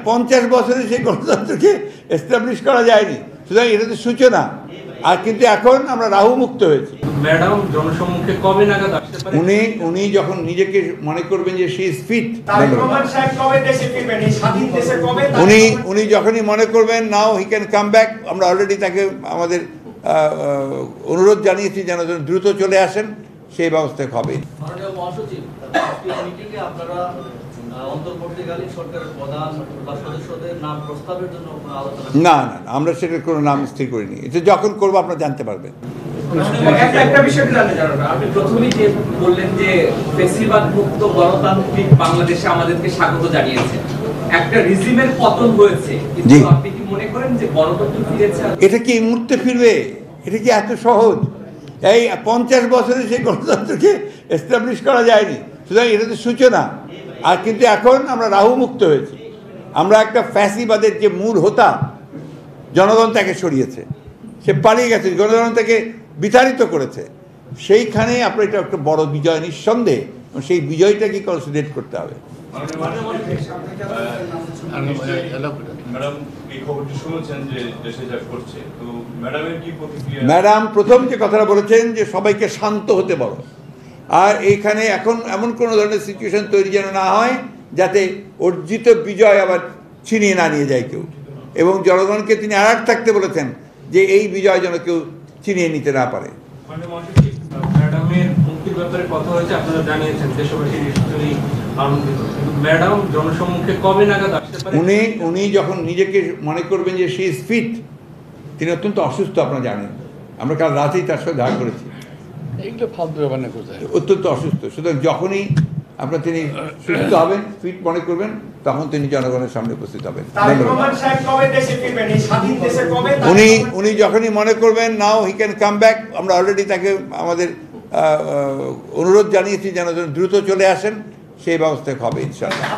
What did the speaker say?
50 বছরে সেই গণতন্ত্রকে এস্টাবলিশ করা যায়নি, সুতরাং এটা তো সূচনা। আর কিন্তু এখন আমরা রাহু মুক্ত হয়েছি। ম্যাডাম জনসম্মুখে কবে নাগাদ আসতে পারে? উনি যখন নিজেকে মনে করবেন যে শি ইজ ফিট, উনি যখনই মনে করবেন নাও হি ক্যান কাম ব্যাক, আমরা অলরেডি তাকে আমাদের অনুরোধ জানিয়েছি যেন দ্রুত চলে আসেন, সেই ব্যবস্থা হবে। মাননীয় মহাসচিব, মিটিংয়ে আপনারা অন্তর্বর্তীকালীন সরকারের প্রধান বা সদস্যদের নাম প্রস্তাবের জন্য আলোচনা? না, আমরা সেটার কোনো নাম স্থির করিনি। এটা যখন করবো আপনারা জানতে পারবেন। একটা বিষয় জানতে চান, আপনি প্রথমেই যে বললেন যে ফেসিবাদ মুক্ত গণতান্ত্রিক বাংলাদেশে আমাদেরকে স্বাগত জানিয়েছে, একটা রিজিমের পতন হয়েছে, কিন্তু আপনি কি মনে করেন যে গণতন্ত্র ফিরেছে? এটা কি এই মুহূর্তে ফিরবে? এটা কি এত সহজ? এই 50 বছরে সেই গণতন্ত্রকে এস্টাবলিশ করা যায়নি, সুতরাং এটা তো সূচনা। আর কিন্তু এখন আমরা রাহু মুক্ত হয়েছি। আমরা একটা ফ্যাসিবাদের যে মূল হোতা, জনগণ তাকে সরিয়েছে, সে পালিয়ে গেছে, জনগণ তাকে বিতাড়িত করেছে। সেইখানে আপনার এটা একটা বড় বিজয় নিঃসন্দেহে, সেই বিজয়টাকে কনসিডার করতে হবে। ম্যাডাম প্রথম যে কথাটা বলেছেন যে সবাইকে শান্ত হতে বলো, আর এইখানে এখন এমন কোনো ধরনের সিচুয়েশন তৈরি যেন না হয় যাতে অর্জিত বিজয় আবার ছিনিয়ে না নিয়ে যায় কেউ, এবং জনগণকে তিনি অ্যালার্ট থাকতে বলেছেন যে এই বিজয় যেন কেউ ছিনিয়ে নিতে না পারে। ম্যাডামের মুক্তির ব্যাপারে কথা হয়েছে, আপনারা জানিয়েছেন দেশবাসী নিশ্চয়ই আনন্দিত, কিন্তু ম্যাডাম জনসম্মুখে কবে নাগাদ আসতে পারে? উনি যখন নিজেকে মনে করবেন যে শি ইজ ফিট, তিনি অত্যন্ত অসুস্থ, আপনারা জানেন, আমরা কাল রাতেই তার সাথে দেখা করেছি, অত্যন্ত অসুস্থ। সুতরাং যখনই তিনি সুস্থ হবেন, ফিট মনে করবেন, তখন তিনি জনগণের সামনে উপস্থিত হবেন। উনি যখনই মনে করবেন নাও হি ক্যান কাম ব্যাক, আমরা অলরেডি তাকে আমাদের অনুরোধ জানিয়েছি যেন দ্রুত চলে আসেন, সেই ব্যবস্থা হবে ইনশাআল্লাহ।